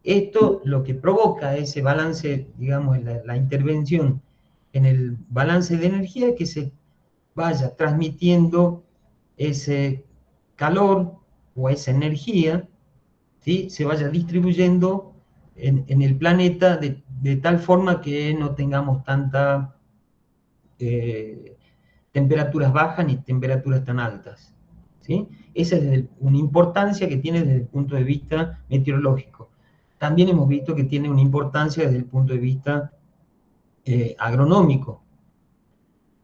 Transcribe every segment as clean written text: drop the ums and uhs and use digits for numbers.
Esto lo que provoca ese balance, digamos, la intervención en el balance de energía, que se vaya transmitiendo ese calor o esa energía, ¿sí? Se vaya distribuyendo en el planeta de tal forma que no tengamos tanta temperaturas bajas ni temperaturas tan altas, ¿sí? Esa es una importancia que tiene desde el punto de vista meteorológico. También hemos visto que tiene una importancia desde el punto de vista agronómico.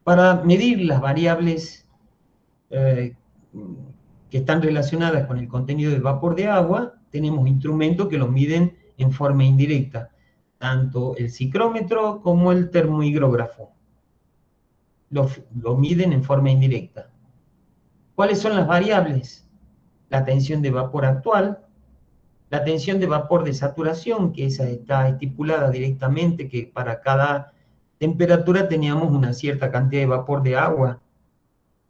Para medir las variables eh, que están relacionadas con el contenido del vapor de agua, tenemos instrumentos que lo miden en forma indirecta, tanto el ciclómetro como el termohigrógrafo. Lo miden en forma indirecta. ¿Cuáles son las variables? La tensión de vapor actual, la tensión de vapor de saturación, que esa está estipulada directamente, que para cada temperatura teníamos una cierta cantidad de vapor de agua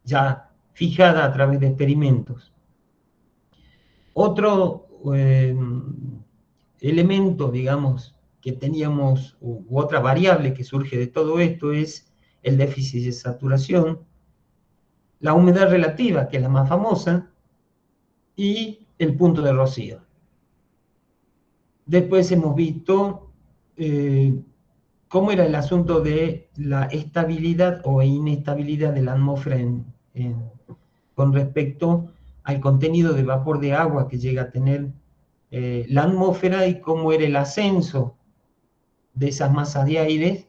ya fijada a través de experimentos. Otro elemento, digamos, que teníamos, u otra variable que surge de todo esto es el déficit de saturación, la humedad relativa, que es la más famosa, y el punto de rocío. Después hemos visto cómo era el asunto de la estabilidad o inestabilidad de la atmósfera con respecto al contenido de vapor de agua que llega a tener la atmósfera y cómo era el ascenso de esas masas de aire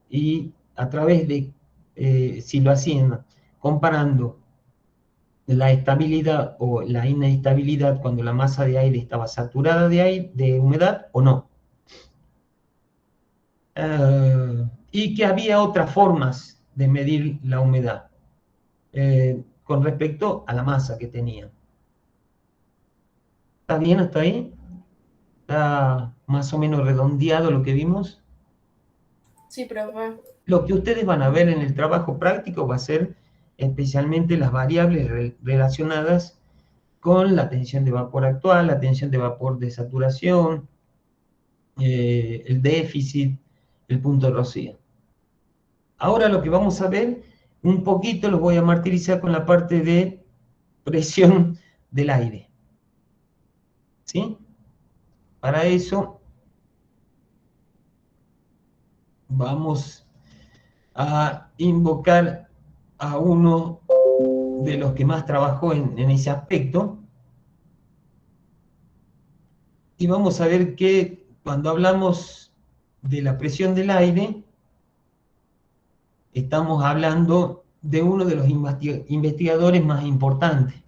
y a través de, si lo hacían comparando la estabilidad o la inestabilidad cuando la masa de aire estaba saturada de, aire, de humedad o no. Y que había otras formas de medir la humedad con respecto a la masa que tenía. ¿Está bien hasta ahí? ¿Está más o menos redondeado lo que vimos? Sí, profe. Lo que ustedes van a ver en el trabajo práctico va a ser especialmente las variables relacionadas con la tensión de vapor actual, la tensión de vapor de saturación, el déficit, el punto de rocío. Ahora lo que vamos a ver, un poquito los voy a martirizar con la parte de presión del aire. ¿Sí? Para eso vamos a invocar a uno de los que más trabajó en ese aspecto, y vamos a ver que cuando hablamos de la presión del aire, estamos hablando de uno de los investigadores más importantes.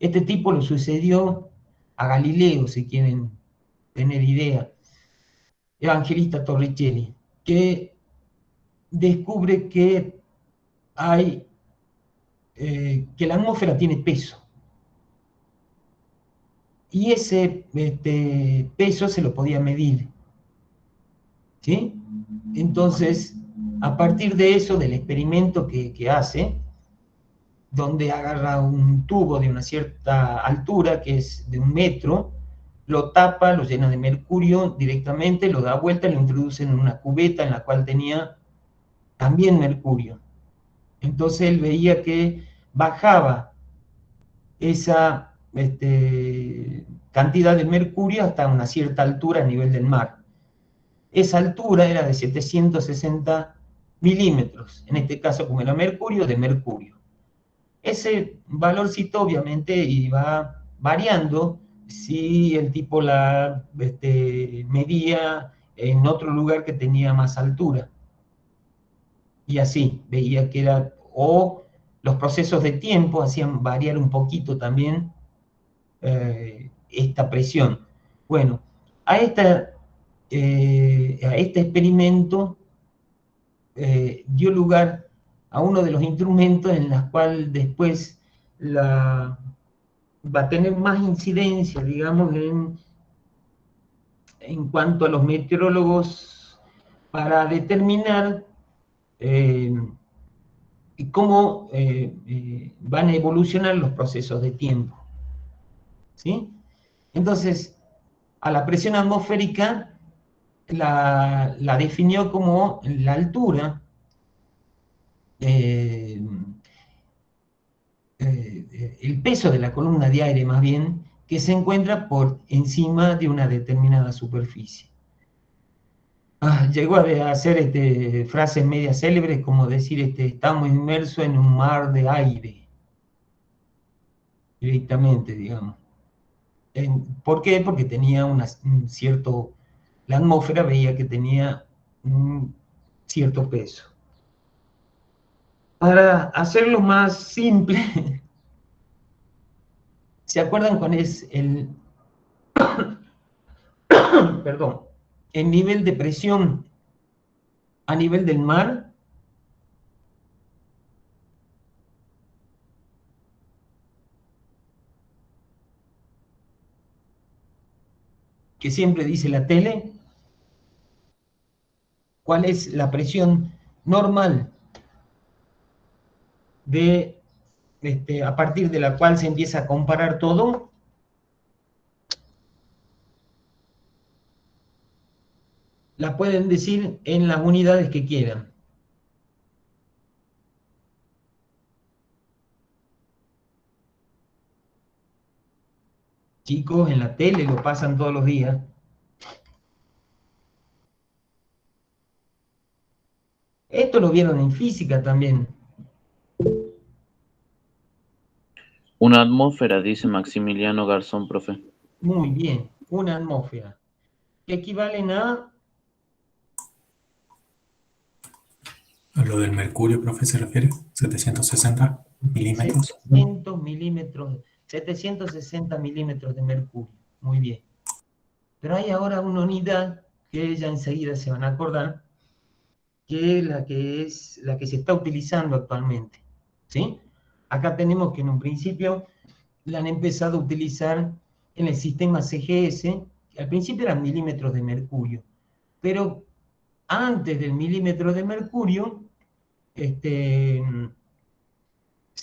Este tipo lo sucedió a Galileo, si quieren tener idea, Evangelista Torricelli, que descubre que hay que la atmósfera tiene peso. Y ese peso se lo podía medir. ¿Sí? Entonces, a partir de eso, del experimento que hace, donde agarra un tubo de una cierta altura, que es de 1 metro, lo tapa, lo llena de mercurio directamente, lo da vuelta y lo introduce en una cubeta en la cual tenía también mercurio. Entonces él veía que bajaba esa cantidad de mercurio hasta una cierta altura a nivel del mar. Esa altura era de 760 milímetros, en este caso como era mercurio, de mercurio. Ese valorcito obviamente iba variando si el tipo la medía en otro lugar que tenía más altura. Y así, veía que era, o los procesos de tiempo hacían variar un poquito también esta presión. Bueno, a este experimento dio lugar a uno de los instrumentos en los cuales después va a tener más incidencia, digamos, en cuanto a los meteorólogos para determinar eh, cómo van a evolucionar los procesos de tiempo. ¿Sí? Entonces, A la presión atmosférica la definió como la altura el peso de la columna de aire más bien, que se encuentra por encima de una determinada superficie. Llegó a hacer frases medias célebres como decir, estamos inmersos en un mar de aire, directamente, digamos. ¿Por qué? Porque tenía un cierto, la atmósfera veía que tenía un cierto peso. Para hacerlo más simple, ¿se acuerdan cuál es perdón, el nivel de presión a nivel del mar? Que siempre dice la tele. ¿Cuál es la presión normal a partir de la cual se empieza a comparar todo? La pueden decir en las unidades que quieran. Chicos, en la tele lo pasan todos los días. Esto lo vieron en física también. Una atmósfera, dice Maximiliano Garzón, profe. Muy bien, una atmósfera. Que equivalen a... ¿A lo del mercurio, profe, se refiere? 760 milímetros. 760 milímetros de mercurio. Muy bien. Pero hay ahora una unidad que ya enseguida se van a acordar, que es la que se está utilizando actualmente. ¿Sí? Acá tenemos que en un principio la han empezado a utilizar en el sistema CGS, que al principio eran milímetros de mercurio, pero antes del milímetro de mercurio se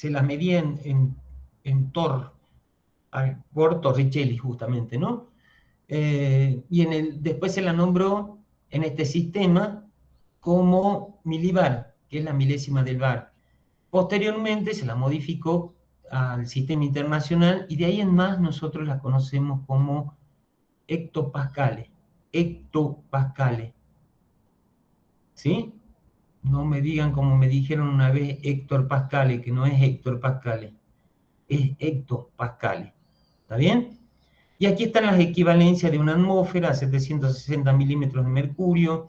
las medía en Tor, por Torricelli justamente, ¿no? Y después se la nombró en este sistema como milibar, que es la milésima del bar. Posteriormente se la modificó al sistema internacional y de ahí en más nosotros la conocemos como hectopascales. Hectopascales. ¿Sí? No me digan como me dijeron una vez Héctor Pascale, que no es Héctor Pascale, es hectopascales. ¿Está bien? Y aquí están las equivalencias de una atmósfera a 760 milímetros de mercurio,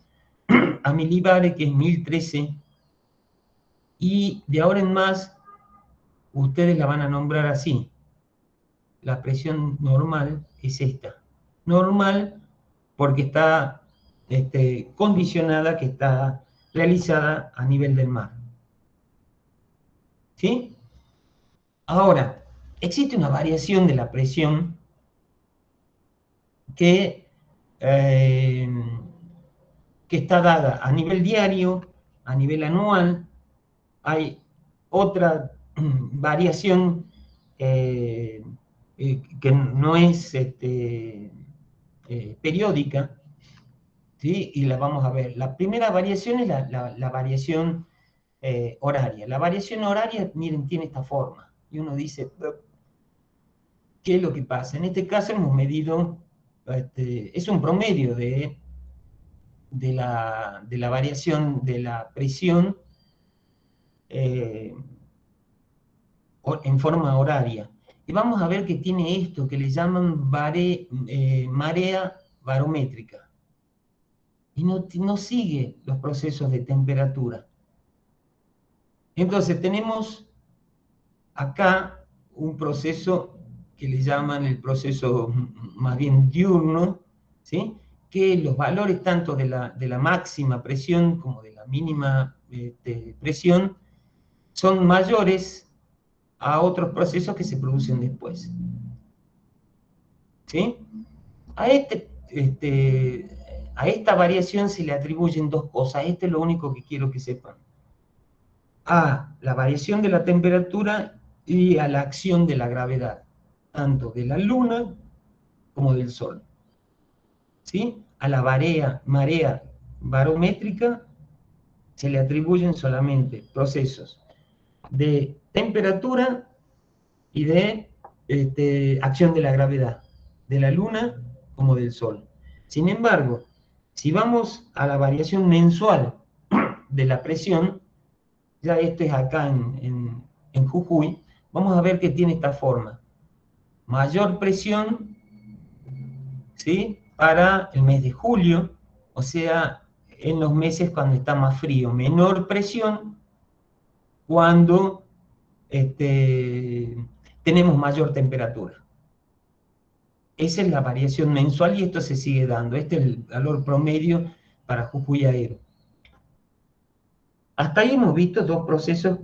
a milibares, que es 1013, y de ahora en más, ustedes la van a nombrar así. La presión normal es esta. Normal porque está condicionada, que está realizada a nivel del mar. ¿Sí? Ahora, existe una variación de la presión que está dada a nivel diario, a nivel anual. Hay otra variación que no es periódica, ¿sí? Y la vamos a ver. La primera variación es la variación horaria. La variación horaria, miren, tiene esta forma. Y uno dice, ¿qué es lo que pasa? En este caso hemos medido, es un promedio de la variación de la presión en forma horaria. Y vamos a ver que tiene esto que le llaman marea barométrica. Y no sigue los procesos de temperatura. Entonces tenemos acá un proceso que le llaman el proceso más bien diurno, ¿sí? Que los valores tanto de la máxima presión como de la mínima presión son mayores a otros procesos que se producen después. ¿Sí? A esta variación se le atribuyen dos cosas. Esto es lo único que quiero que sepan. A la variación de la temperatura y a la acción de la gravedad, tanto de la Luna como del Sol. ¿sí? A la marea barométrica se le atribuyen solamente procesos de temperatura y de acción de la gravedad, de la Luna como del Sol. Sin embargo, si vamos a la variación mensual de la presión, ya esto es acá en Jujuy, vamos a ver que tiene esta forma. Mayor presión, ¿sí? Para el mes de julio, o sea, en los meses cuando está más frío. Menor presión cuando tenemos mayor temperatura. Esa es la variación mensual y esto se sigue dando. Este es el valor promedio para Jujuy Aero. Hasta ahí hemos visto dos procesos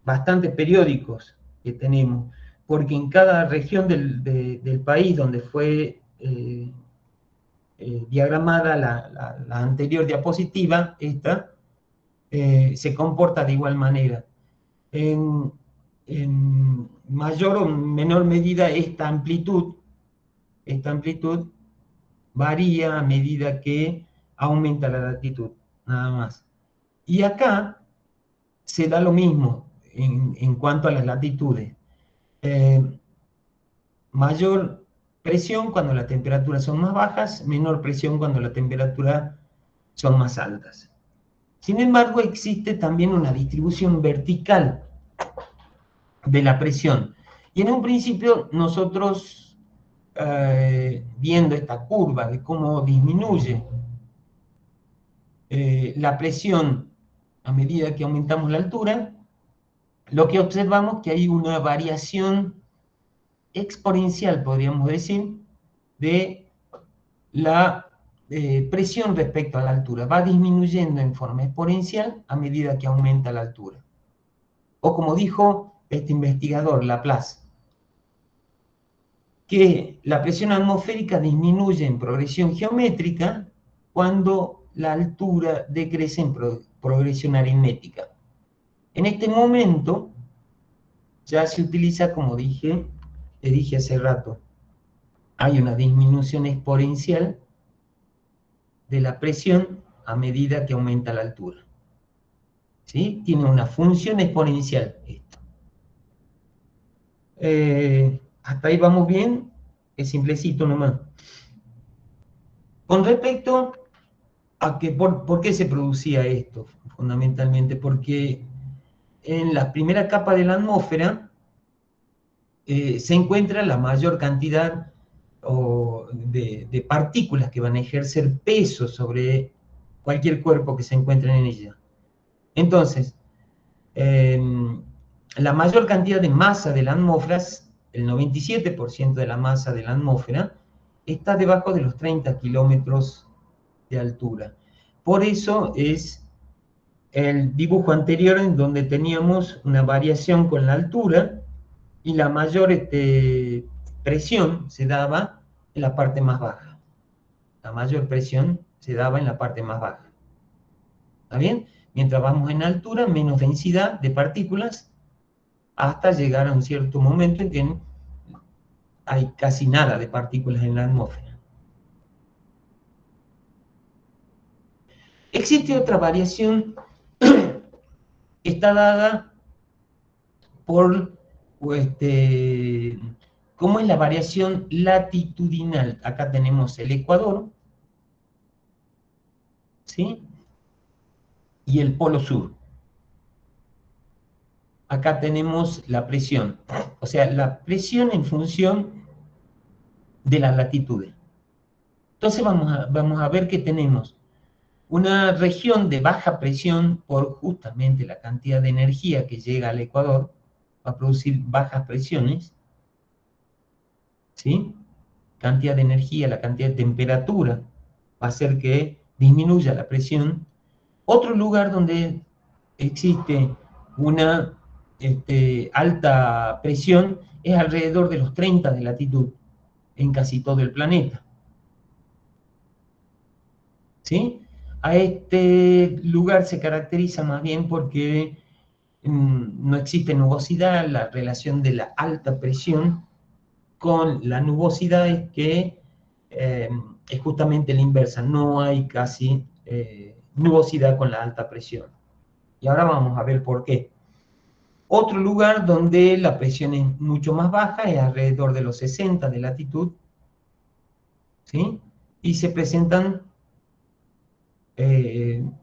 bastante periódicos que tenemos, porque en cada región del país donde fue diagramada la anterior diapositiva, esta, se comporta de igual manera. En mayor o menor medida esta amplitud varía a medida que aumenta la latitud, nada más. Y acá se da lo mismo en cuanto a las latitudes. Mayor presión cuando las temperaturas son más bajas, menor presión cuando las temperaturas son más altas. Sin embargo, existe también una distribución vertical de la presión. Y en un principio nosotros, viendo esta curva de cómo disminuye la presión a medida que aumentamos la altura, lo que observamos es que hay una variación exponencial, podríamos decir, de la presión respecto a la altura. Va disminuyendo en forma exponencial a medida que aumenta la altura. O como dijo este investigador, Laplace, que la presión atmosférica disminuye en progresión geométrica cuando la altura decrece en progresión aritmética. En este momento ya se utiliza, como le dije hace rato, hay una disminución exponencial de la presión a medida que aumenta la altura. ¿Sí? Tiene una función exponencial esto. Hasta ahí vamos bien, es simplecito nomás. Con respecto a ¿por qué se producía esto? Fundamentalmente porque en la primera capa de la atmósfera se encuentra la mayor cantidad de partículas que van a ejercer peso sobre cualquier cuerpo que se encuentre en ella. Entonces, la mayor cantidad de masa de la atmósfera, el 97% de la masa de la atmósfera, está debajo de los 30 kilómetros de altura. Por eso es el dibujo anterior en donde teníamos una variación con la altura y la mayor presión se daba en la parte más baja. La mayor presión se daba en la parte más baja. ¿Está bien? Mientras vamos en altura, menos densidad de partículas, hasta llegar a un cierto momento en que hay casi nada de partículas en la atmósfera. Existe otra variación que está dada por cómo es la variación latitudinal. Acá tenemos el Ecuador, ¿sí? Y el Polo Sur. Acá tenemos la presión, o sea, la presión en función de las latitudes. Entonces vamos a ver que tenemos una región de baja presión por justamente la cantidad de energía que llega al Ecuador, va a producir bajas presiones, ¿sí? Cantidad de energía, la cantidad de temperatura va a hacer que disminuya la presión. Otro lugar donde existe una alta presión es alrededor de los 30 de latitud en casi todo el planeta. ¿Sí? A este lugar se caracteriza más bien porque no existe nubosidad. La relación de la alta presión con la nubosidad es que es justamente la inversa, no hay casi nubosidad con la alta presión. Y ahora vamos a ver por qué. Otro lugar donde la presión es mucho más baja es alrededor de los 60 de latitud, ¿sí? Y se presentan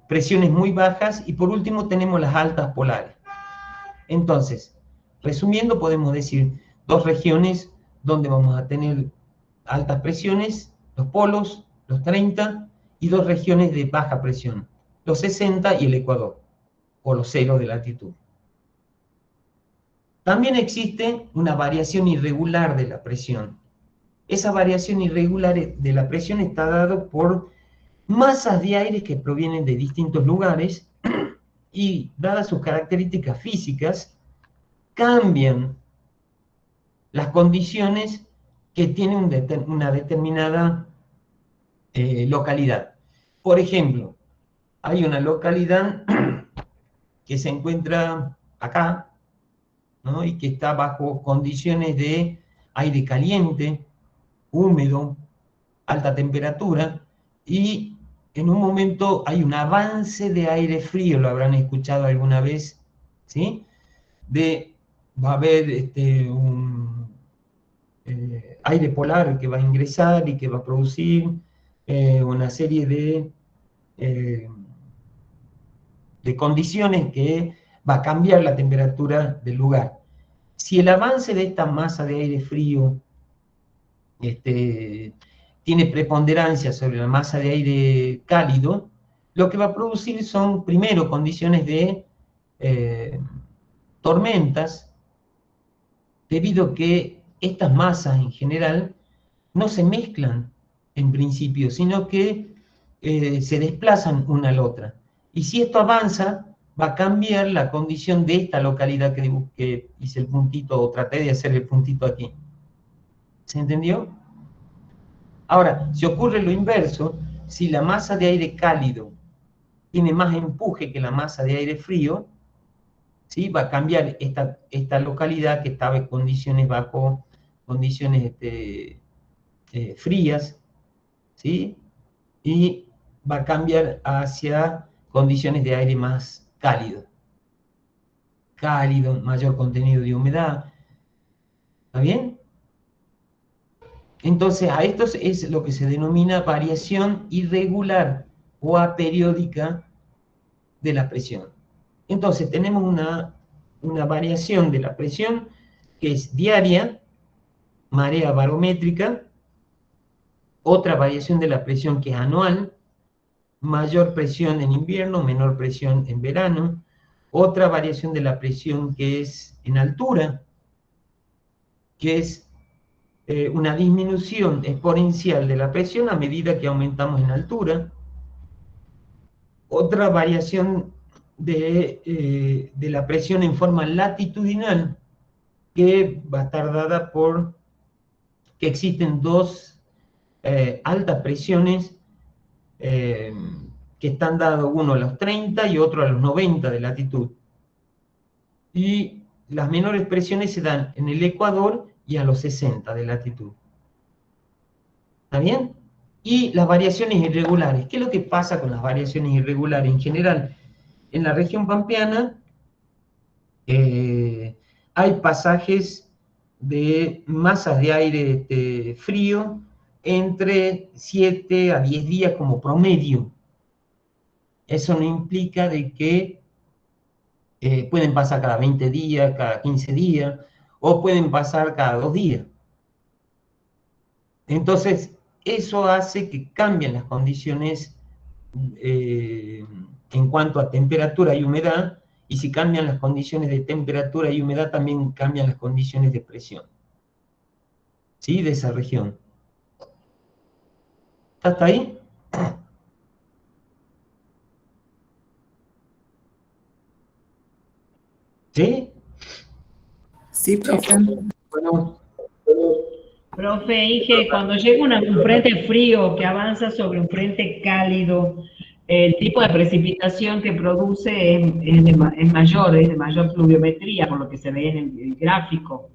presiones muy bajas, y por último tenemos las altas polares. Entonces, resumiendo, podemos decir dos regiones donde vamos a tener altas presiones, los polos, los 30, y dos regiones de baja presión, los 60 y el Ecuador, o los 0 de latitud. También existe una variación irregular de la presión. Esa variación irregular de la presión está dada por masas de aire que provienen de distintos lugares y, dadas sus características físicas, cambian las condiciones que tiene una determinada localidad. Por ejemplo, hay una localidad que se encuentra acá, ¿no? Y que está bajo condiciones de aire caliente, húmedo, alta temperatura, y en un momento hay un avance de aire frío, lo habrán escuchado alguna vez, ¿sí? Va a haber un aire polar que va a ingresar y que va a producir una serie de condiciones que va a cambiar la temperatura del lugar. Si el avance de esta masa de aire frío tiene preponderancia sobre la masa de aire cálido, lo que va a producir son, primero, condiciones de tormentas, debido a que estas masas en general no se mezclan en principio, sino que se desplazan una a la otra. Y si esto avanza, va a cambiar la condición de esta localidad que hice el puntito, o traté de hacer el puntito aquí. ¿Se entendió? Ahora, si ocurre lo inverso, si la masa de aire cálido tiene más empuje que la masa de aire frío, ¿sí? Va a cambiar esta localidad que estaba en condiciones bajo condiciones frías, ¿sí? Y va a cambiar hacia condiciones de aire más cálido. Cálido, mayor contenido de humedad. ¿Está bien? Entonces, a esto es lo que se denomina variación irregular o aperiódica de la presión. Entonces, tenemos una variación de la presión que es diaria, marea barométrica, otra variación de la presión que es anual, mayor presión en invierno, menor presión en verano, otra variación de la presión que es en altura, que es una disminución exponencial de la presión a medida que aumentamos en altura, otra variación de la presión en forma latitudinal, que va a estar dada por que existen dos altas presiones que están dados, uno a los 30 y otro a los 90 de latitud. Y las menores presiones se dan en el Ecuador y a los 60 de latitud. ¿Está bien? Y las variaciones irregulares. ¿Qué es lo que pasa con las variaciones irregulares? En general, en la región pampeana hay pasajes de masas de aire frío entre 7 a 10 días como promedio. Eso no implica de que pueden pasar cada 20 días, cada 15 días, o pueden pasar cada 2 días. Entonces, eso hace que cambien las condiciones en cuanto a temperatura y humedad, y si cambian las condiciones de temperatura y humedad, también cambian las condiciones de presión, ¿sí? De esa región. ¿Hasta ahí? ¿Sí? Sí, profe. Bueno. Profe, Inge, cuando llega un frente frío que avanza sobre un frente cálido, el tipo de precipitación que produce es mayor, es de mayor pluviometría, por lo que se ve en el gráfico,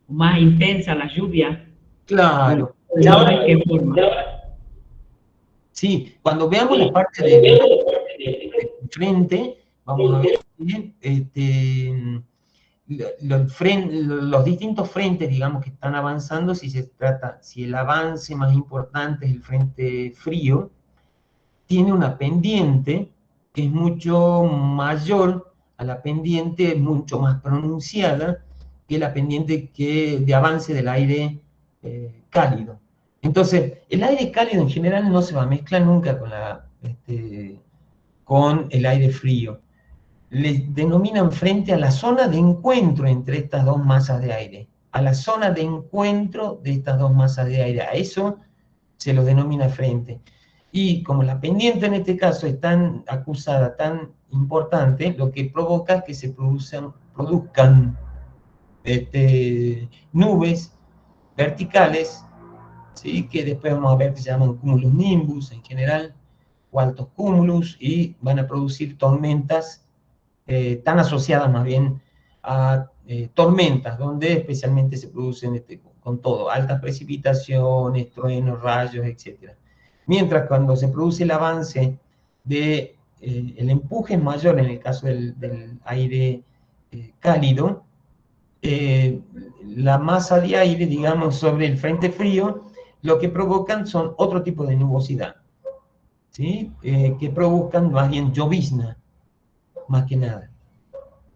más intensa la lluvia. Claro. ¿De qué forma? Sí, cuando veamos la parte de frente, vamos a ver que los distintos frentes, digamos, que están avanzando, si el avance más importante es el frente frío, tiene una pendiente que es mucho mayor a la pendiente, mucho más pronunciada que la pendiente de avance del aire cálido. Entonces, el aire cálido en general no se va a mezclar nunca con el aire frío. Les denominan frente a la zona de encuentro entre estas dos masas de aire, a la zona de encuentro de estas dos masas de aire, a eso se lo denomina frente. Y como la pendiente en este caso es tan acusada, tan importante, lo que provoca es que se produzcan nubes verticales, ¿sí? Que después vamos a ver que se llaman cúmulos nimbus en general, o altos cúmulos, y van a producir tormentas tan asociadas más bien a tormentas, donde especialmente se producen con todo, altas precipitaciones, truenos, rayos, etc. Mientras cuando se produce el avance de el empuje mayor en el caso del aire cálido, la masa de aire, digamos, sobre el frente frío, lo que provocan son otro tipo de nubosidad, ¿sí? Que provocan más bien llovizna, más que nada,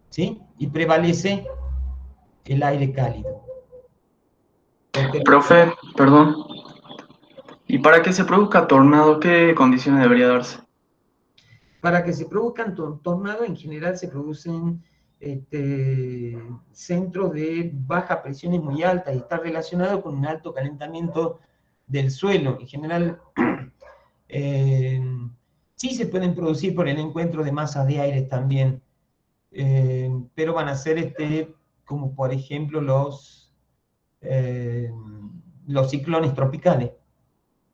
¿sí? Y prevalece el aire cálido. Profe, perdón. ¿Y para que se produzca tornado, qué condiciones debería darse? Para que se produzcan tornados, en general se producen centros de baja presiones muy altas y está relacionado con un alto calentamiento del suelo. En general, sí se pueden producir por el encuentro de masas de aire también, pero van a ser como por ejemplo los ciclones tropicales,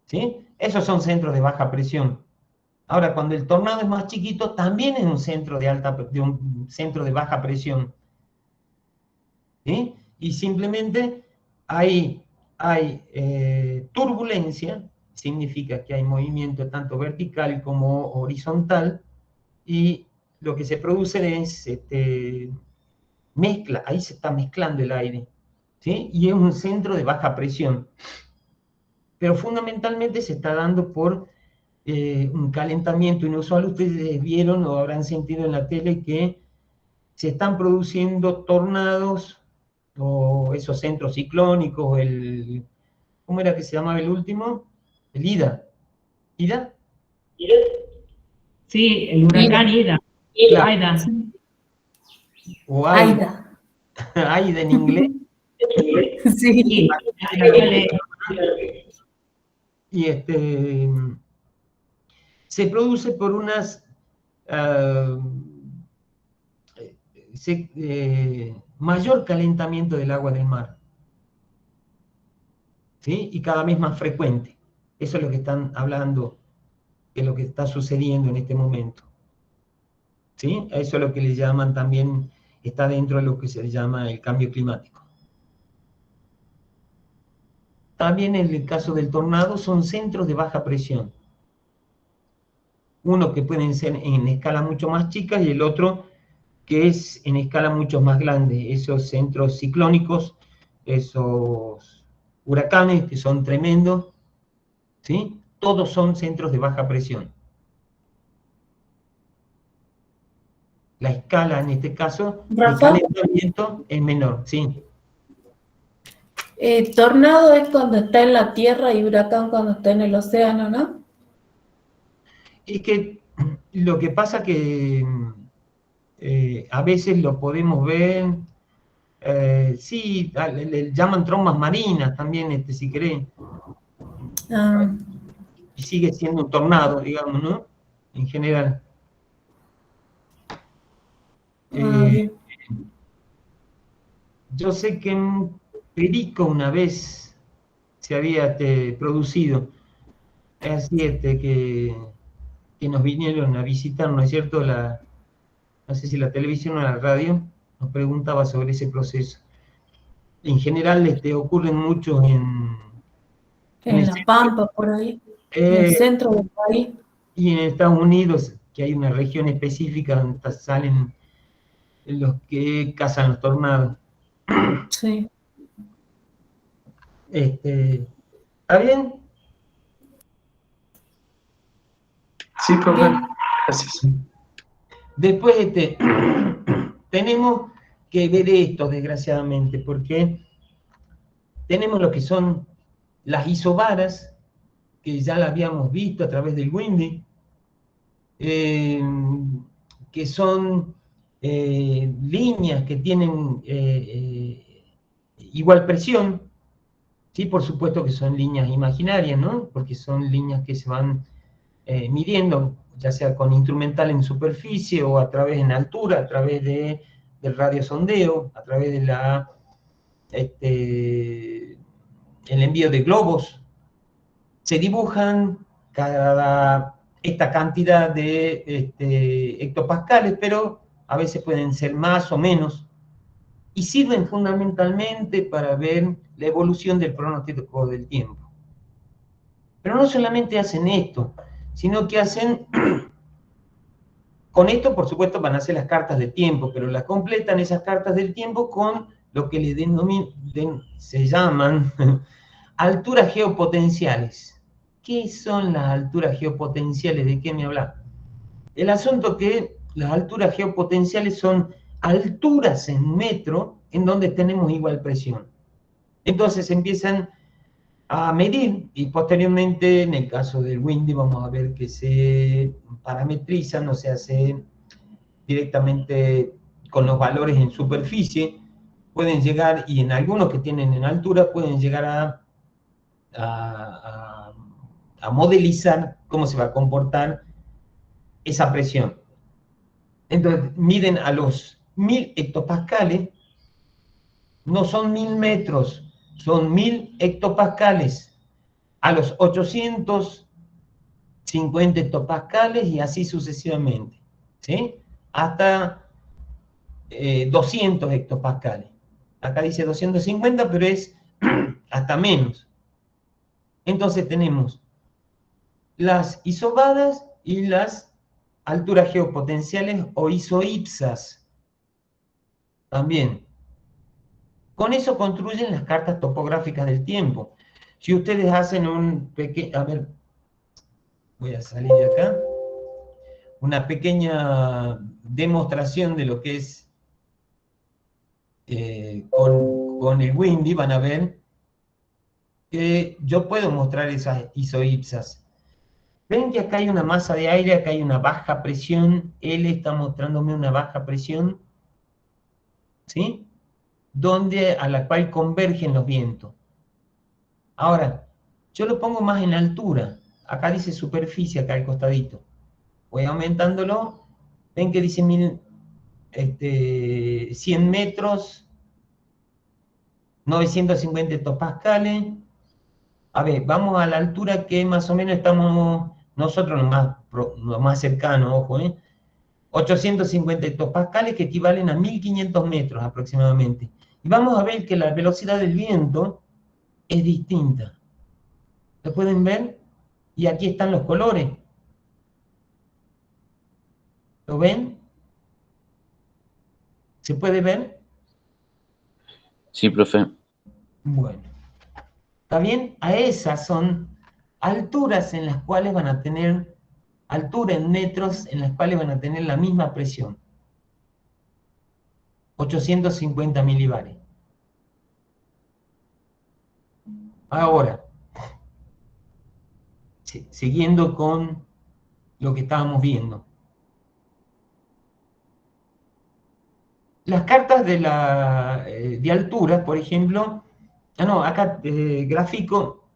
¿sí? Esos son centros de baja presión. Ahora, cuando el tornado es más chiquito, también es un centro un centro de baja presión, ¿sí? Y simplemente hay turbulencia, significa que hay movimiento tanto vertical como horizontal, y lo que se produce es mezcla, ahí se está mezclando el aire, ¿sí? Y es un centro de baja presión. Pero fundamentalmente se está dando por un calentamiento inusual. Ustedes vieron o habrán sentido en la tele que se están produciendo tornados o esos centros ciclónicos, ¿cómo era que se llamaba el último? El Ida. ¿Ida? Sí, el huracán Ida. Claro. Aida. O Aida. Aida en inglés. Sí. Y se produce por unas mayor calentamiento del agua del mar, ¿sí? Y cada vez más frecuente. Eso es lo que están hablando, de lo que está sucediendo en este momento, ¿sí? Eso es lo que le llaman también, está dentro de lo que se le llama el cambio climático. También en el caso del tornado son centros de baja presión. Uno que pueden ser en escala mucho más chica y el otro que es en escala mucho más grande. Esos centros ciclónicos, esos huracanes que son tremendos, ¿sí? Todos son centros de baja presión. La escala en este caso de calentamiento es menor, ¿sí? Tornado es cuando está en la tierra y huracán cuando está en el océano, ¿no? Es que lo que pasa que a veces lo podemos ver, sí, le llaman trombas marinas también, si querés. Y sigue siendo un tornado, digamos, ¿no? En general. Yo sé que en Perico una vez se había producido, así que nos vinieron a visitar, ¿no es cierto? No sé si la televisión o la radio nos preguntaba sobre ese proceso. En general ocurren mucho en La Pampa, por ahí. En el centro del país. Y en Estados Unidos, que hay una región específica donde salen los que cazan los tornados. Sí. ¿Está bien? Sí, profe. Bien. Gracias. Después tenemos que ver esto, desgraciadamente, porque tenemos lo que son las isobaras, que ya la habíamos visto a través del Windy, que son líneas que tienen igual presión. Sí, por supuesto que son líneas imaginarias, ¿no? Porque son líneas que se van midiendo, ya sea con instrumental en superficie o a través en altura, a través del radiosondeo, a través de el envío de globos. Se dibujan esta cantidad de hectopascales, pero a veces pueden ser más o menos, y sirven fundamentalmente para ver la evolución del pronóstico del tiempo. Pero no solamente hacen esto, sino que hacen, con esto por supuesto van a hacer las cartas de tiempo, pero las completan esas cartas del tiempo con lo que se llaman alturas geopotenciales. ¿Qué son las alturas geopotenciales? ¿De qué me habla? El asunto que las alturas geopotenciales son alturas en metro en donde tenemos igual presión. Entonces empiezan a medir y posteriormente, en el caso del Windy, vamos a ver que se parametrizan, o sea, se directamente con los valores en superficie, pueden llegar, y en algunos que tienen en altura, pueden llegar a modelizar cómo se va a comportar esa presión. Entonces, miden a los 1000 hectopascales, no son 1000 metros, son 1000 hectopascales, a los 850 hectopascales y así sucesivamente, ¿sí? Hasta 200 hectopascales. Acá dice 250, pero es hasta menos. Entonces tenemos las isobadas y las alturas geopotenciales o isoipsas. También. Con eso construyen las cartas topográficas del tiempo. Si ustedes hacen un pequeño... A ver, voy a salir de acá. Una pequeña demostración de lo que es con el Windy, van a ver que yo puedo mostrar esas isoipsas. Ven que acá hay una masa de aire, acá hay una baja presión, L está mostrándome una baja presión, ¿sí? A la cual convergen los vientos. Ahora, yo lo pongo más en altura, acá dice superficie, acá al costadito. Voy aumentándolo, ven que dice 100 metros, 950 hectopascales. A ver, vamos a la altura que más o menos estamos nosotros lo más cercano, ojo, 850 hectopascales que equivalen a 1500 metros aproximadamente. Y vamos a ver que la velocidad del viento es distinta. ¿Lo pueden ver? Y aquí están los colores. ¿Lo ven? ¿Se puede ver? Sí, profe. Bueno. ¿Está bien? A esas son alturas en las cuales van a tener, altura en metros en las cuales van a tener la misma presión. 850 milibares. Ahora, siguiendo con lo que estábamos viendo. Las cartas de altura, por ejemplo, acá gráfico,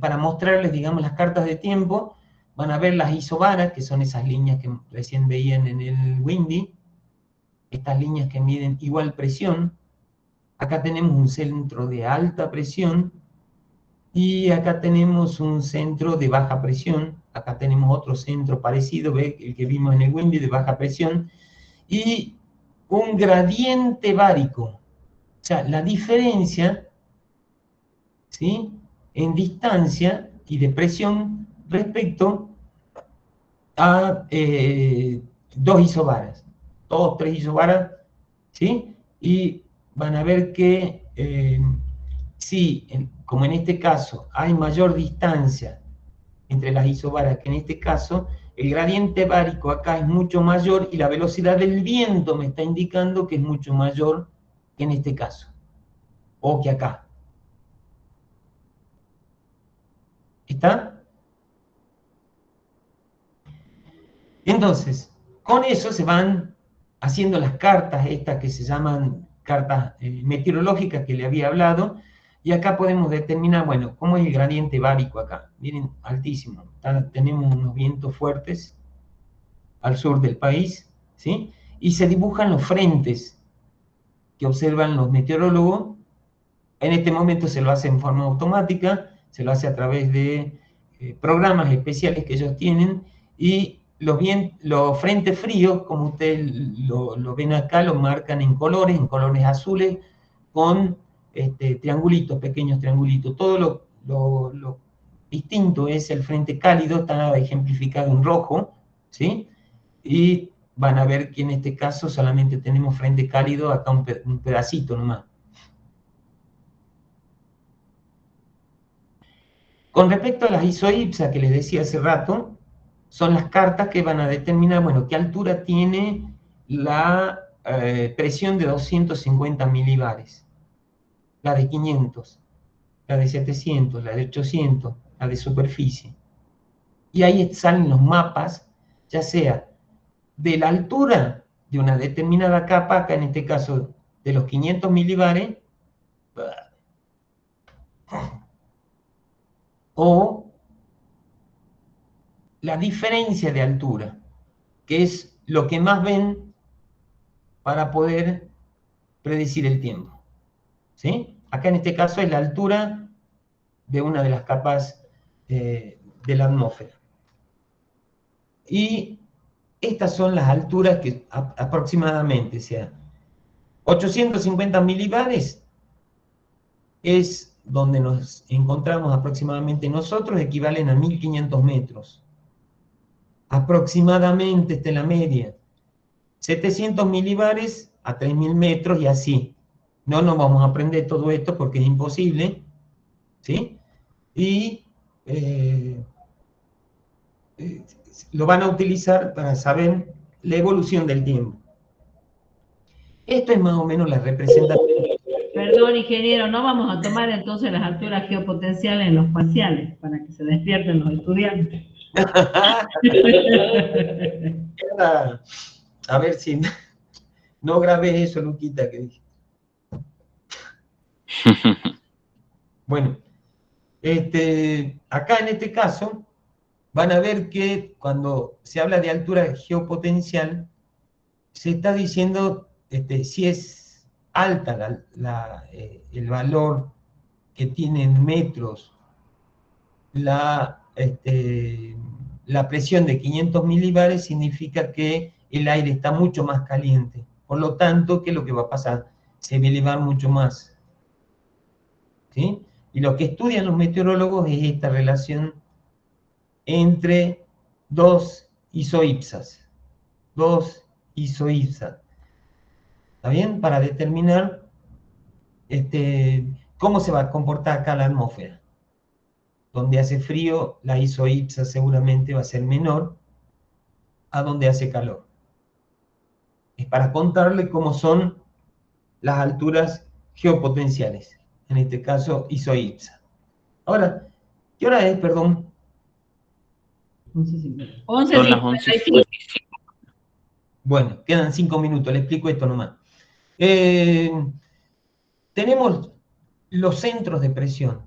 para mostrarles, digamos, las cartas de tiempo, van a ver las isobaras, que son esas líneas que recién veían en el Windy, estas líneas que miden igual presión. Acá tenemos un centro de alta presión, y acá tenemos un centro de baja presión, acá tenemos otro centro parecido, ¿ve? El que vimos en el Windy de baja presión, y un gradiente bárico. O sea, la diferencia, ¿sí?, en distancia y de presión respecto a 2 isobaras, 2, 3 isobaras, ¿sí? Y van a ver que si, como en este caso, hay mayor distancia entre las isobaras que en este caso, el gradiente bárico acá es mucho mayor y la velocidad del viento me está indicando que es mucho mayor que en este caso, o que acá. ¿Está? Entonces, con eso se van haciendo las cartas estas que se llaman cartas meteorológicas que le había hablado, y acá podemos determinar, bueno, cómo es el gradiente bárico acá. Miren, altísimo. Tenemos unos vientos fuertes al sur del país, ¿sí? Y se dibujan los frentes que observan los meteorólogos. En este momento se lo hace en forma automática, se lo hace a través de programas especiales que ellos tienen, y los frentes fríos, como ustedes lo ven acá, lo marcan en colores azules, con triangulitos, pequeños triangulitos. Todo lo distinto es el frente cálido, está ejemplificado en rojo, ¿sí? Y van a ver que en este caso solamente tenemos frente cálido, acá un pedacito nomás. Con respecto a las isoipsas que les decía hace rato, son las cartas que van a determinar, bueno, qué altura tiene la presión de 250 milibares, la de 500, la de 700, la de 800, la de superficie. Y ahí salen los mapas, ya sea de la altura de una determinada capa, acá en este caso de los 500 milibares, o la diferencia de altura, que es lo que más ven para poder predecir el tiempo, ¿sí? Acá en este caso es la altura de una de las capas de la atmósfera. Y estas son las alturas que aproximadamente, o sea, 850 milibares es donde nos encontramos aproximadamente nosotros, equivalen a 1500 metros. Aproximadamente, esta es la media. 700 milibares a 3000 metros y así. No nos vamos a aprender todo esto porque es imposible, ¿sí? Y lo van a utilizar para saber la evolución del tiempo. Esto es más o menos la representación. Perdón, ingeniero, no vamos a tomar entonces las alturas geopotenciales en los parciales para que se despierten los estudiantes. A ver si no grabé eso, Luquita, que dije. Bueno, acá en este caso van a ver que cuando se habla de altura geopotencial, se está diciendo si es alta el valor que tiene en metros la presión de 500 milibares, significa que el aire está mucho más caliente. Por lo tanto, ¿qué es lo que va a pasar? Se va a elevar mucho más, ¿sí? Y lo que estudian los meteorólogos es esta relación entre dos isoipsas. Dos isoipsas. ¿Está bien? Para determinar cómo se va a comportar acá la atmósfera. Donde hace frío, la isoipsa seguramente va a ser menor a donde hace calor. Es para contarle cómo son las alturas geopotenciales. En este caso, isoipsa. Ahora, ¿qué hora es, perdón? 11:55. Son las 11:55. Bueno, quedan 5 minutos, le explico esto nomás. Tenemos los centros de presión,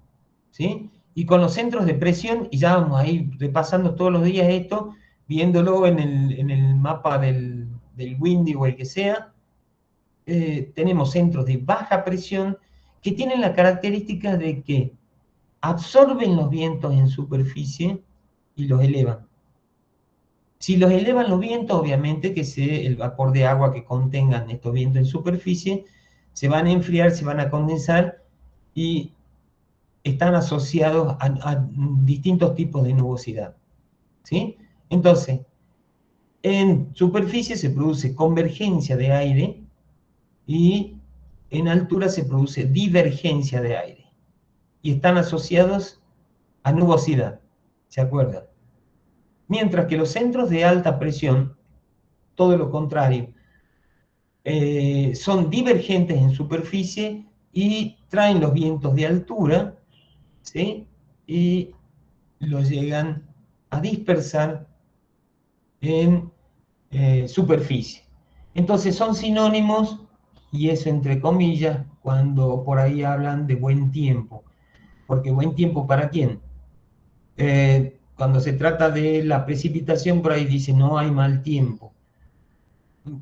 ¿sí? Y con los centros de presión, y ya vamos a ir repasando todos los días esto, viéndolo en el mapa del Windy o el que sea, tenemos centros de baja presión que tienen la característica de que absorben los vientos en superficie y los elevan. Si los elevan los vientos, obviamente que el vapor de agua que contengan estos vientos en superficie se van a enfriar, se van a condensar y están asociados a distintos tipos de nubosidad. ¿sí? Entonces, en superficie se produce convergencia de aire y en altura se produce divergencia de aire. Y están asociados a nubosidad, ¿se acuerdan? Mientras que los centros de alta presión, todo lo contrario, son divergentes en superficie y traen los vientos de altura, ¿sí? Y los llegan a dispersar en superficie. Entonces son sinónimos, y eso entre comillas, cuando por ahí hablan de buen tiempo. Porque buen tiempo ¿para quién? Cuando se trata de la precipitación, por ahí dice no hay mal tiempo.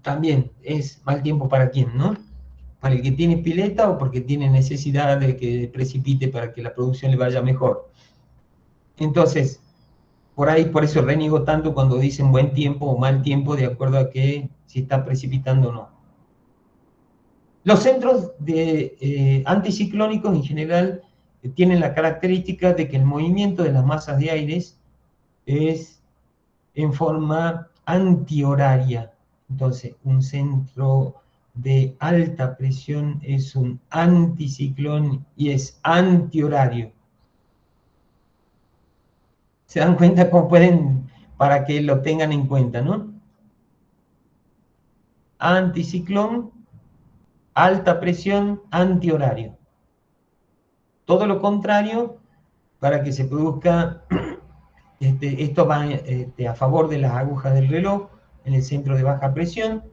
También es mal tiempo ¿para quién, no? Para el que tiene pileta o porque tiene necesidad de que precipite para que la producción le vaya mejor. Entonces, por ahí, por eso reniego tanto cuando dicen buen tiempo o mal tiempo, de acuerdo a que si está precipitando o no. Los centros anticiclónicos en general tienen la característica de que el movimiento de las masas de aires es en forma antihoraria. Entonces, un centro de alta presión es un anticiclón y es antihorario. ¿Se dan cuenta cómo pueden, para que lo tengan en cuenta, ¿no? Anticiclón, alta presión, antihorario. Todo lo contrario, para que se produzca, esto va a favor de las agujas del reloj, en el centro de baja presión,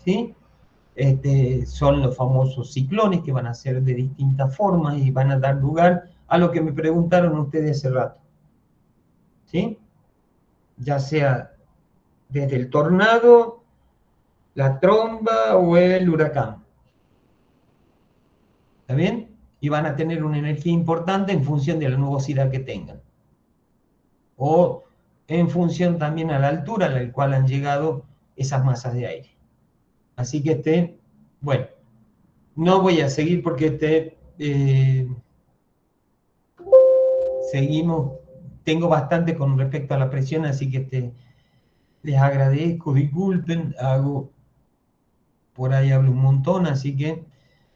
¿sí? Son los famosos ciclones que van a ser de distintas formas y van a dar lugar a lo que me preguntaron ustedes hace rato, ¿sí? Ya sea desde el tornado, la tromba o el huracán. ¿Está bien? Y van a tener una energía importante en función de la nubosidad que tengan. O en función también a la altura a la cual han llegado esas masas de aire. Así que bueno, no voy a seguir porque seguimos, tengo bastante con respecto a la presión, así que les agradezco, disculpen, por ahí hablo un montón, así que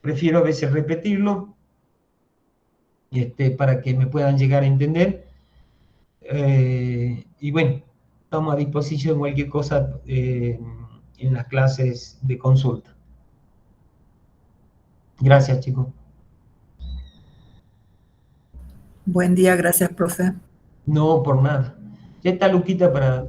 prefiero a veces repetirlo para que me puedan llegar a entender. Y bueno, estamos a disposición de cualquier cosa en las clases de consulta. Gracias, chicos. Buen día, gracias, profe. No, por nada. Ya está Luquita para